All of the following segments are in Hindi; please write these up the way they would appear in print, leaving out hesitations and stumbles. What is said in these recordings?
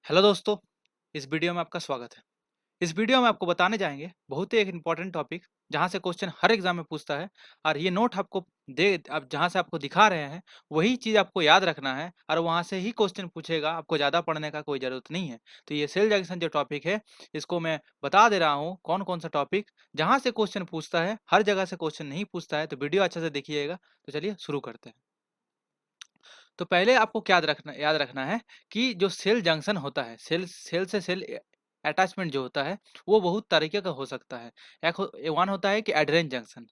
हेलो दोस्तों, इस वीडियो में आपका स्वागत है। इस वीडियो में आपको बताने जाएँगे बहुत ही एक इम्पोर्टेंट टॉपिक जहाँ से क्वेश्चन हर एग्ज़ाम में पूछता है और ये नोट आपको दे अब जहाँ से आपको दिखा रहे हैं, वही चीज़ आपको याद रखना है और वहाँ से ही क्वेश्चन पूछेगा, आपको ज़्यादा पढ़ने का कोई ज़रूरत नहीं है। तो ये सेल जंक्शन जो टॉपिक है, इसको मैं बता दे रहा हूँ कौन-कौन सा टॉपिक जहाँ से क्वेश्चन पूछता है, हर जगह से क्वेश्चन नहीं पूछता है, तो वीडियो अच्छे से देखिएगा। तो चलिए शुरू करते हैं। तो पहले आपको क्या याद रखना है कि जो सेल जंक्शन होता है, सेल सेल से सेल अटैचमेंट जो होता है, वो बहुत तरीके का हो सकता है। वन होता है कि एड्हेरेंस जंक्शन।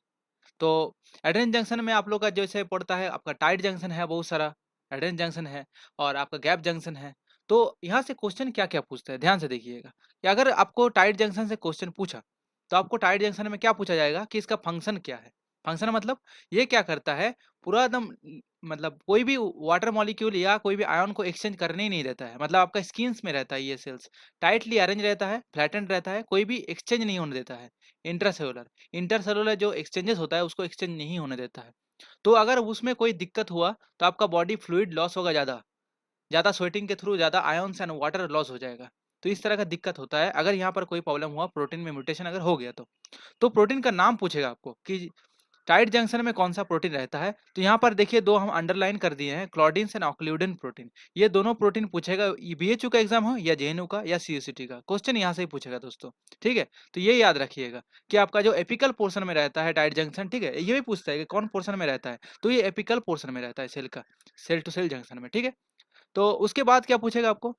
तो एड्हेरेंस जंक्शन में आप लोग का जैसे पड़ता है, आपका टाइट जंक्शन है बहुत सारा, एड्हेरेंस जंक्शन है और आपका गैप जंक्शन है। तो यहाँ से क्वेश्चन क्या-क्या पूछता है, ध्यान से देखिएगा कि अगर आपको टाइट जंक्शन से क्वेश्चन पूछा, तो आपको टाइट जंक्शन में क्या पूछा जाएगा कि इसका फंक्शन क्या है? फंक्शन मतलब ये क्या करता है, पूरा एकदम मतलब कोई भी वाटर मॉलिक्यूल या कोई भी आयन को एक्सचेंज करने ही नहीं देता है। मतलब आपका स्किन्स में रहता है ये सेल्स, टाइटली अरेंज रहता है, फ्लैटेंड रहता है, कोई भी एक्सचेंज नहीं होने देता है। इंट्रासेल्युलर इंटरसेलुलर जो एक्सचेंजेस होता है उसको एक्सचेंज नहीं होने देता है। तो अगर उसमें कोई दिक्कत हुआ तो आपका बॉडी फ्लूइड लॉस होगा ज़्यादा, ज़्यादा स्वेटिंग के थ्रू ज़्यादा आयन्स एंड वाटर लॉस हो जाएगा। तो इस तरह का दिक्कत होता है अगर यहाँ पर कोई प्रॉब्लम हुआ, प्रोटीन में म्यूटेशन अगर हो गया तो। तो प्रोटीन का नाम पूछेगा आपको कि टाइट जंक्शन में कौन-सा प्रोटीन रहता है? तो यहाँ पर देखिए 2 हम अंडरलाइन कर दिए हैं, क्लॉडिन्स एंड ऑक्लूडिन प्रोटीन। ये दोनों प्रोटीन पूछेगा, ये बीएचयू का एग्ज़ाम हो या जेएनयू का या सीयूसीटी का, क्वेश्चन यहाँ से ही पूछेगा दोस्तों, ठीक है? तो ये याद रखिएगा कि आपका जो एपिकल पोर्शन में रहता है टाइट जंक्शन, ठीक है? ये भी पूछता है कि कौन पोर्शन में रहता है? तो ये एपिकल पोर्शन में रहता है सेल का, सेल टू सेल जंक्शन में, ठीक है? तो उसके बाद क्या पूछेगा आपको?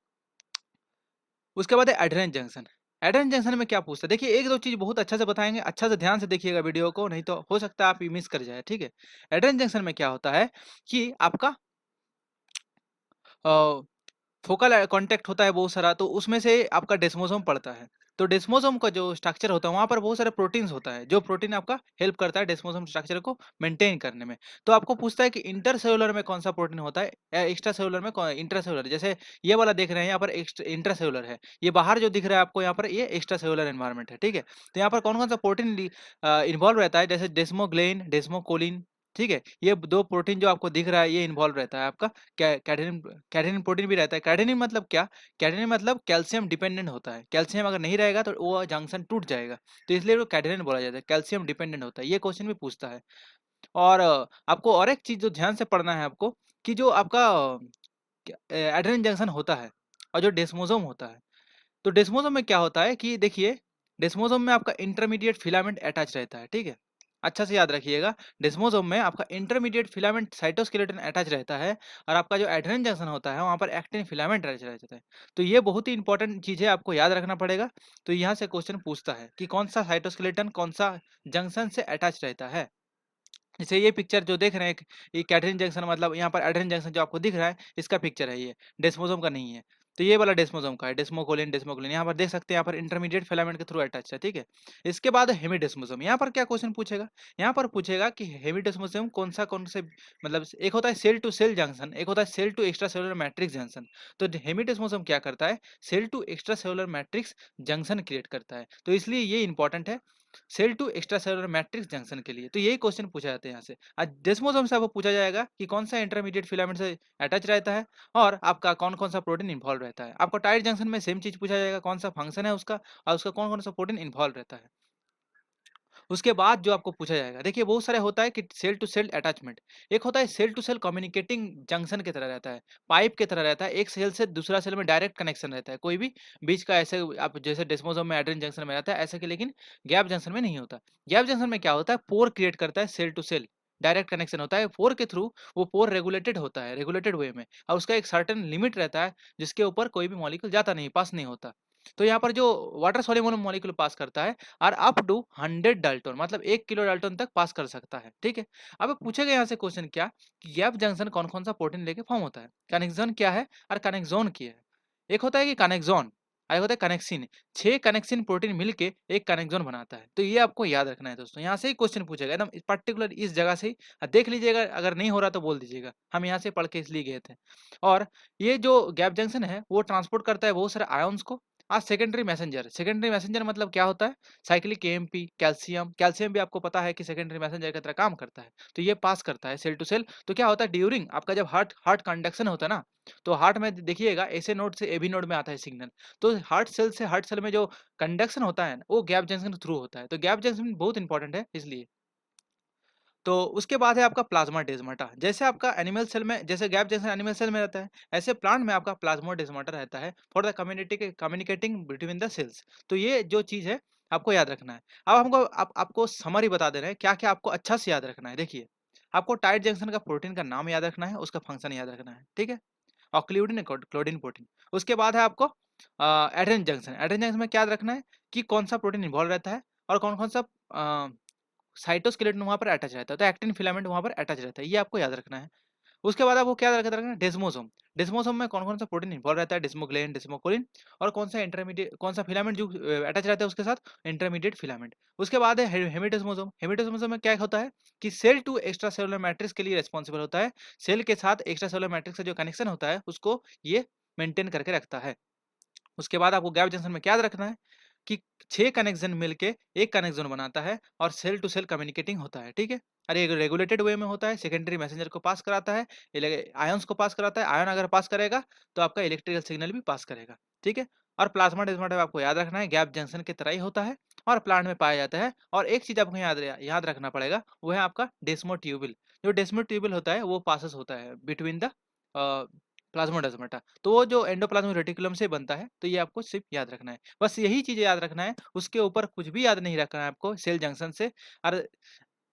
उसके बाद है एड्हेरेंस जंक्शन। एड्हेरेंस जंक्शन में क्या पूछता है? देखिए 1-2 चीज़ बहुत अच्छा से बताएँगे, अच्छा से ध्यान से देखिएगा वीडियो को, नहीं तो हो सकता है आप ये मिस कर जाएँ, ठीक है? एड्हेरेंस जंक्शन में क्या होता है कि आपका अ, फोकल कॉन्टैक्ट होता है बहुत सारा, तो उसमें से आपका डेस्मोसोम पड़ता है। तो डेस्मोसोम का जो स्ट्रक्चर होता है, वहाँ पर बहुत सारे प्रोटीन्स होता है, जो प्रोटीन आपका हेल्प करता है डेस्मोसोम स्ट्रक्चर को मेंटेन करने में। तो आपको पूछता है कि इंटरसेल्युलर में कौन-सा प्रोटीन होता है या एक्स्ट्रासेल्युलर में कौ इंट्रासेल्युलर, जैसे ये वाला देख रहे हैं यहाँ पर इंट्रासेल्युलर है। ये बाहर जो दिख रहा है आपको यहाँ पर, ये एक्स्ट्रासेल्युलर एनवायरनमेंट है, ठीक है? तो यहाँ पर कौन-कौन सा प्रोटीन इन्वॉल्व रहता है, जैसे डेस्मोग्लेइन, डेस्मोकोलिन, ठीक है? ये 2 प्रोटीन जो आपको दिख रहा है, ये इन्वॉल्व रहता है आपका। कैडेनिन कैडेनिन प्रोटीन भी रहता है। कैडेनिन मतलब क्या? कैडेनिन मतलब कैल्शियम डिपेंडेंट होता है। कैल्शियम अगर नहीं रहेगा तो वो जंक्शन टूट जाएगा। तो इसलिए वो कैडेनिन बोला जाता है, कैल्शियम डिपेंडेंट होता है। ये क्वेश्चन भी पूछता है। और आपको और एक चीज़ जो ध्यान से पढ़ना है आपको कि जो आपका एड्रेनल जंक्शन होता है और जो डेस्मोसोम होता है, तो डेस्मोसोम में क्या होता है कि देखिए, डेस्मोसोम में आपका इंटरमीडिएट फिलामेंट अटैच रहता है, ठीक है? अच्छा से याद रखिएगा, डेस्मोसोम में आपका इंटरमीडिएट फिलामेंट साइटोस्केलेटन अटैच रहता है और आपका जो एड्रेनल जंक्शन होता है, वहाँ पर एक्टिन फिलामेंट अटैच रहता है। तो ये बहुत ही इंपॉर्टेंट चीज़ है, आपको याद रखना पड़ेगा। तो यहाँ से क्वेश्चन पूछता है कि कौन-सा साइटोस्केलेटन कौन-सा जंक्शन से अटैच रहता है। जैसे ये पिक्चर जो देख रहे हैं, ये कैटरीन जंक्शन मतलब यहाँ पर एड्रेन जंक्शन जो आपको दिख रहा है, इसका पिक्चर है ये, डेस्मोसोम का नहीं है। तो ये वाला डेस्मोसोम का है, डेस्मोकोलिन, डेस्मोकोलिन यहाँ पर देख सकते हैं, यहाँ पर इंटरमीडिएट फिलामेंट के थ्रू अटैच है, ठीक है? इसके बाद हेमिडेस्मोसोम, यहाँ पर क्या क्वेश्चन पूछेगा? यहाँ पर पूछेगा कि हेमिडेस्मोसोम कौन से मतलब एक होता है सेल टू सेल जंक्शन, एक होता है cell to extracellular matrix junction. तो हेमिडेस्मोसोम क्या करता है? Cell to extracellular matrix junction create करता है। तो इसलिए ये इंपॉर्टेंट है cell to extracellular matrix junction के लिए। तो यही क्वेश्चन पूछा जाता है यहाँ से। आज डेस्मोसोम से आपको पूछा जाएगा कि कौन सा इंटरमीडिएट फिलामेंट से अटैच रहता है और आपका कौन-कौन सा प्रोटीन इन्वॉल्व रहता है। आपको टाइट जंक्शन में सेम चीज़ पूछा जाएगा, कौन सा फंक्शन है उसका और उसका कौन-कौन सा प्रोटीन इन्वॉल्व रहता है। उसके बाद जो आपको पूछा जाएगा, देखिए बहुत सारे होता है कि सेल टू सेल अटैचमेंट। एक होता है cell to cell communicating junction की तरह रहता है, पाइप की तरह रहता है, एक सेल से दूसरा सेल में डायरेक्ट कनेक्शन रहता है। कोई भी बीच का ऐसे आप जैसे डेस्मोसोम में एड्रेन जंक्शन में रहता है, ऐसे कि लेकिन गैप जंक्शन में नहीं होता। गैप जंक्शन में क्या होता है, पोर क्रिएट करता है cell to cell, direct connection होता है। पोर के थ्रू वो पोर रेगुलेटेड होता है, रेगुलेटेड वे में, और उसका एक सर्टेन लिमिट रहता है जिसके ऊपर कोई भी मॉलिक्यूल जाता नहीं, पास नहीं होता। तो यहाँ पर जो वाटर सॉल्युबल मॉलिक्यूल पास करता है और अप टू 100 डाल्टन मतलब 1 किलो डाल्टन तक पास कर सकता है, ठीक है? अब पूछेगा यहाँ से क्वेश्चन क्या कि गैप जंक्शन कौन-कौन सा प्रोटीन लेके फॉर्म होता है? कनेक्सन क्या है और कनेक्सोन क्या है? एक होता है कि कनेक्सोन और एक होता है कनेक्सिन। 6 कनेक्सिन प्रोटीन मिलके एक कनेक्सोन बनाता है। तो ये आपको याद रखना है दोस्तों। यहाँ से ही क्वेश्चन पूछेगा एकदम पर्टिकुलर इस जगह से ही। देख लीजिएगा, अगर नहीं हो रहा तो बोल दीजिएगा। हम यहाँ से पढ़ के इसलिए गए थे। और ये जो गैप जंक्शन है वो ट्रांसपोर्ट करता है बहुत सारे आयन्स को आज सेकेंडरी मैसेंजर मतलब क्या होता है? साइक्लिक एएमपी, कैल्शियम, कैल्शियम भी आपको पता है कि सेकेंडरी मैसेंजर की तरह काम करता है। तो ये पास करता है सेल टू सेल। तो क्या होता है ड्यूरिंग आपका जब हार्ट हार्ट कंडक्शन होता है ना, तो हार्ट में देखिएगा एसए नोड से एबी नोड में आता है सिग्नल। तो हार्ट सेल से हार्ट सेल में जो कंडक्शन होता है वो गैप जंक्शन के थ्रू होता है। तो गैप जंक्शन बहुत इंपॉर्टेंट है इसलिए। तो उसके बाद है आपका प्लाज्मा डेज़्माटा। जैसे आपका एनिमल सेल में जैसे गैप जंक्शन एनिमल सेल में रहता है, ऐसे प्लांट में आपका प्लाज्मा डेज़्माटा रहता है फॉर द कम्युनिटी के कम्युनिकेटिंग बिटवीन द सेल्स। तो ये जो चीज़ है आपको याद रखना है। अब हमको आपको समरी बता दे रहे हैं क्या-क्या आपको अच्छा से याद रखना है। देखिए, आपको टाइट जंक्शन का प्रोटीन का नाम याद रखना है, उसका फंक्शन याद रखना है, ठीक है? और क्लूडिन क्लोडिन प्रोटीन। उसके बाद है आपको एडेन जंक्शन। एडेन जंक्शन में क्या याद रखना है कि कौन-सा प्रोटीन इन्वॉल्व रहता है और कौन-कौन सा अ साइटोस्केलेटन वहाँ पर अटैच रहता है, तो एक्टिन फिलामेंट वहाँ पर अटैच रहता है, ये आपको याद रखना है। उसके बाद आपको क्या याद रखना है डेस्मोसोम। डेस्मोसोम में कौन-कौन सा प्रोटीन इन्वॉल्व रहता है, डेस्मोग्लिन, डेस्मोकोलिन और कौन सा फिलामेंट जो अटैच रहता है उसके साथ इंटरमीडिएट फिलामेंट। उसके बाद है हेमिडेस्मोसोम। हेमिडेस्मोसोम में क्या होता है कि cell to extracellular matrix के लिए रिस्पॉन्सिबल होता है। सेल के साथ एक्स्ट्रा सेलुलर मैट्रिक्स से जो कनेक्शन होता है उसको ये मेंटेन करके रखता है। उसके बाद आपको गैप जंक्शन में क्या याद रखना है कि 6 कनेक्शन मिलके एक कनेक्शन बनाता है और सेल टू सेल कम्युनिकेटिंग होता है, ठीक है? और ये रेगुलेटेड वे में होता है, सेकेंडरी मैसेंजर को पास कराता है, आयंस को पास कराता है, आयन अगर पास करेगा तो आपका इलेक्ट्रिकल सिग्नल भी पास करेगा, ठीक है? और प्लाज्मा डेस्माटा आपको याद रखना है गैप जंक्शन की तरह ही होता है और प्लांट में पाया जाता है। और एक चीज आपको याद रखना पड़ेगा, वो है आपका डेस्मोट्यूबिल। जो डेस्मोट्यूबिल होता है वो पासेस होता है बिटवीन द प्लाज्मोडेस्माटा। तो वो जो एंडोप्लाज्मिक रेटिकुलम से बनता है, तो ये आपको सिर्फ याद रखना है। बस यही चीज़ें याद रखना है, उसके ऊपर कुछ भी याद नहीं रखना है आपको सेल जंक्शन से। और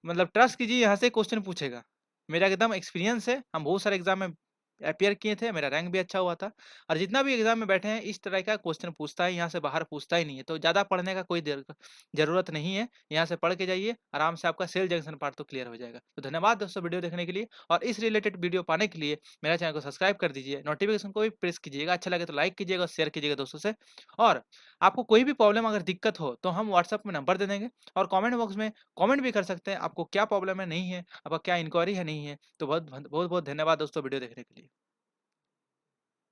मतलब ट्रस्ट कीजिए यहाँ से क्वेश्चन पूछेगा। मेरा एकदम एक्सपीरियंस है, हम बहुत सारे एग्ज़ाम में अपीयर किए थे, मेरा रैंक भी अच्छा हुआ था। और जितना भी एग्ज़ाम में बैठे हैं, इस तरह का क्वेश्चन पूछता है, यहाँ से बाहर पूछता ही नहीं है। तो ज़्यादा पढ़ने का कोई ज़रूरत नहीं है, यहाँ से पढ़ के जाइए, आराम से आपका सेल जंक्शन पार्ट तो क्लियर हो जाएगा। तो धन्यवाद दोस्तों वीडियो देखने के लिए, और इस रिलेटेड वीडियो पाने के लिए मेरा चैनल को सब्सक्राइब कर दीजिए, नोटिफ़िकेशन को भी प्रेस कीजिएगा, अच्छा लगे तो लाइक कीजिएगा, शेयर कीजिएगा दोस्तों से। और आपको कोई भी प्रॉब्लम अगर दिक्कत हो, तो हम व्हाट्सएप में नंबर दे देंगे और कमेंट बॉक्स में कमेंट भी कर सकते हैं, आपको क्या प्रॉब्लम है, नहीं है, आपका क्या इंक्वायरी है, नहीं है। तो बहुत बहुत बहुत धन्यवाद दोस्तों वीडियो देखने के लिए।